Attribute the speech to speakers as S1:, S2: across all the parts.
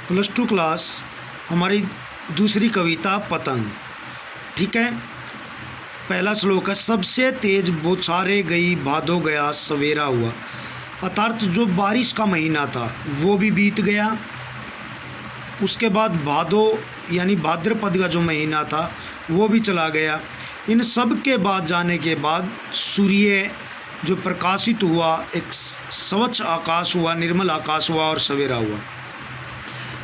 S1: Plus two class हमारी दूसरी कविता पतंग। ठीक है, पहला श्लोक है, सबसे तेज बौछारे गई भादो गया सवेरा हुआ। अर्थात जो बारिश का महीना था वो भी बीत गया, उसके बाद भादो यानी भाद्रपद का जो महीना था वो भी चला गया। इन सब के बाद जाने के बाद सूर्य जो प्रकाशित हुआ, एक स्वच्छ आकाश हुआ, निर्मल आकाश हुआ और सवेरा हुआ।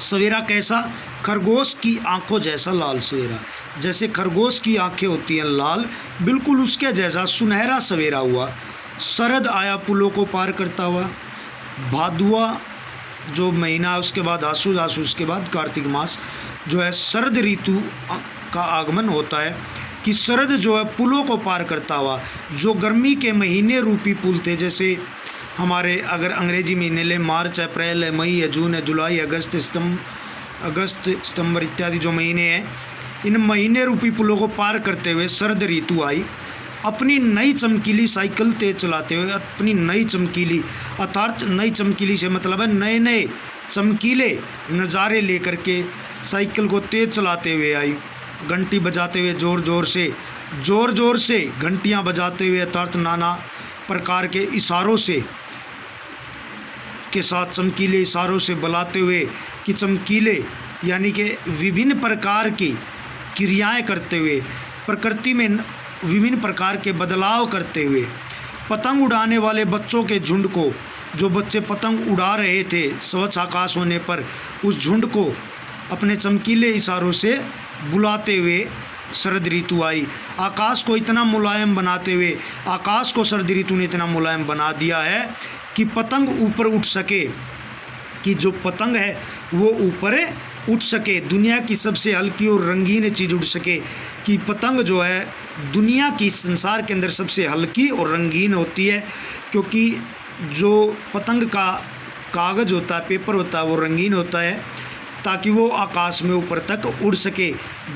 S1: सवेरा कैसा? खरगोश की आंखों जैसा लाल सवेरा। जैसे खरगोश की आंखें होती हैं लाल, बिल्कुल उसके जैसा सुनहरा सवेरा हुआ। शरद आया पुलों को पार करता हुआ। भादुआ जो महीना, उसके बाद आसू, उसके बाद कार्तिक मास जो है शरद ऋतु का आगमन होता है कि शरद जो है पुलों को पार करता हुआ, जो गर्मी के महीने रूपी पुल थे, जैसे हमारे अगर अंग्रेजी महीने ले, मार्च, अप्रैल है, मई है, जून है, जुलाई, अगस्त, सितंबर इत्यादि जो महीने हैं, इन महीने रूपी पुलों को पार करते हुए शरद ऋतु आई। अपनी नई चमकीली साइकिल तेज चलाते हुए, अपनी नई चमकीली, अर्थात नई चमकीली से मतलब है नए नए चमकीले नज़ारे लेकर के साइकिल को तेज चलाते हुए आई। घंटी बजाते हुए ज़ोर ज़ोर से घंटियाँ बजाते हुए, अर्थात नाना प्रकार के इशारों से के साथ, चमकीले इशारों से बुलाते हुए कि चमकीले यानी कि विभिन्न प्रकार की क्रियाएं करते हुए, प्रकृति में विभिन्न प्रकार के बदलाव करते हुए, पतंग उड़ाने वाले बच्चों के झुंड को, जो बच्चे पतंग उड़ा रहे थे स्वच्छ आकाश होने पर, उस झुंड को अपने चमकीले इशारों से बुलाते हुए शरद ऋतु आई। आकाश को इतना मुलायम बनाते हुए, आकाश को शरद ऋतु ने इतना मुलायम बना दिया है कि पतंग ऊपर उठ सके, कि जो पतंग है वो ऊपर उठ सके, दुनिया की सबसे हल्की और रंगीन चीज़ उड़ सके। कि पतंग जो है दुनिया की, संसार के अंदर सबसे हल्की और रंगीन होती है, क्योंकि जो पतंग का कागज़ होता है, पेपर होता है, वो रंगीन होता है ताकि वो आकाश में ऊपर तक उड़ सके।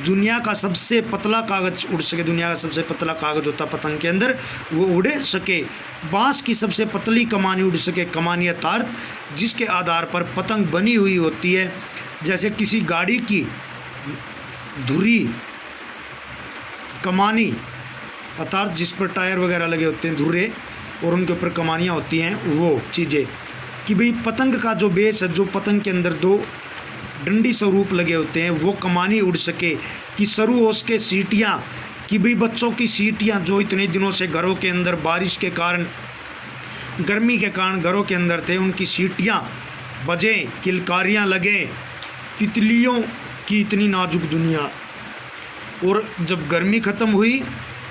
S1: दुनिया का सबसे पतला कागज़ उड़ सके, दुनिया का सबसे पतला कागज़ होता पतंग के अंदर, वो उड़ सके। बांस की सबसे पतली कमानी उड़ सके, कमानी अर्थात जिसके आधार पर पतंग बनी हुई होती है। जैसे किसी गाड़ी की धुरी, कमानी अर्थात जिस पर टायर वगैरह लगे होते हैं, धुरे, और उनके ऊपर कमानियाँ होती हैं, वो चीज़ें कि भाई पतंग का जो बेस है, जो पतंग के अंदर दो डंडी स्वरूप लगे होते हैं, वो कमानी उड़ सके। कि सरू ओस के सीटियाँ, कि भाई बच्चों की सीटियाँ जो इतने दिनों से घरों के अंदर बारिश के कारण, गर्मी के कारण घरों के अंदर थे, उनकी सीटियाँ बजें, किलकारियाँ लगें। तितलियों की इतनी नाजुक दुनिया। और जब गर्मी ख़त्म हुई,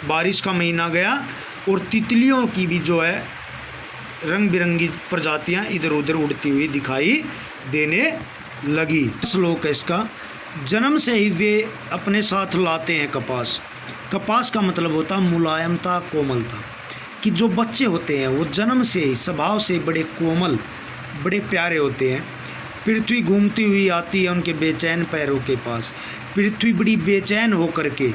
S1: बारिश का महीना गया, और तितलियों की भी जो है रंग बिरंगी प्रजातियाँ इधर उधर उड़ती हुई दिखाई देने लगी। श्लोक है इसका, जन्म से ही वे अपने साथ लाते हैं कपास। कपास का मतलब होता है मुलायमता, कोमलता। कि जो बच्चे होते हैं वो जन्म से ही स्वभाव से बड़े कोमल, बड़े प्यारे होते हैं। पृथ्वी घूमती हुई आती है उनके बेचैन पैरों के पास। पृथ्वी बड़ी बेचैन होकर के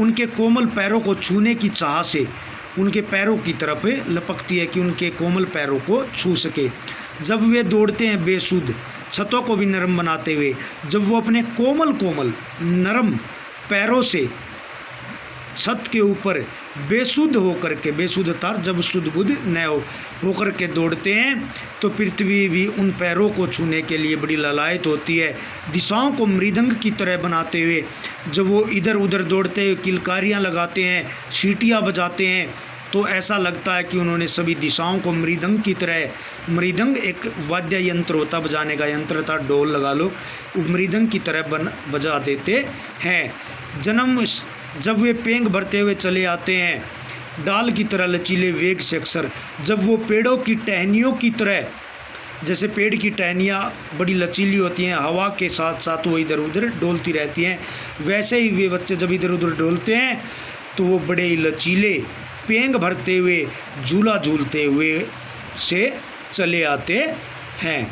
S1: उनके कोमल पैरों को छूने की चाह से उनके पैरों की तरफ लपकती है कि उनके कोमल पैरों को छू सके। जब वे दौड़ते हैं बेसुध, छतों को भी नरम बनाते हुए, जब वो अपने कोमल कोमल नरम पैरों से छत के ऊपर बेसुध होकर के, बेसुध अर्थात जब शुद्ध बुद्ध न होकर के दौड़ते हैं, तो पृथ्वी भी उन पैरों को छूने के लिए बड़ी ललायत होती है। दिशाओं को मृदंग की तरह बनाते हुए जब वो इधर उधर दौड़ते हुए किलकारियाँ लगाते हैं, सीटियाँ बजाते हैं, तो ऐसा लगता है कि उन्होंने सभी दिशाओं को मृदंग की तरह, मृदंग एक वाद्य यंत्र होता, बजाने का यंत्र था, ढोल लगा लो, मृदंग की तरह बजा देते हैं। जब वे पेंग भरते हुए चले आते हैं, डाल की तरह लचीले वेग से, अक्सर जब वो पेड़ों की टहनियों की तरह, जैसे पेड़ की टहनियाँ बड़ी लचीली होती हैं, हवा के साथ साथ वो इधर उधर डोलती रहती हैं, वैसे ही वे बच्चे जब इधर उधर डोलते हैं तो वो बड़े ही लचीले, पेंग भरते हुए, झूला झूलते हुए से चले आते हैं।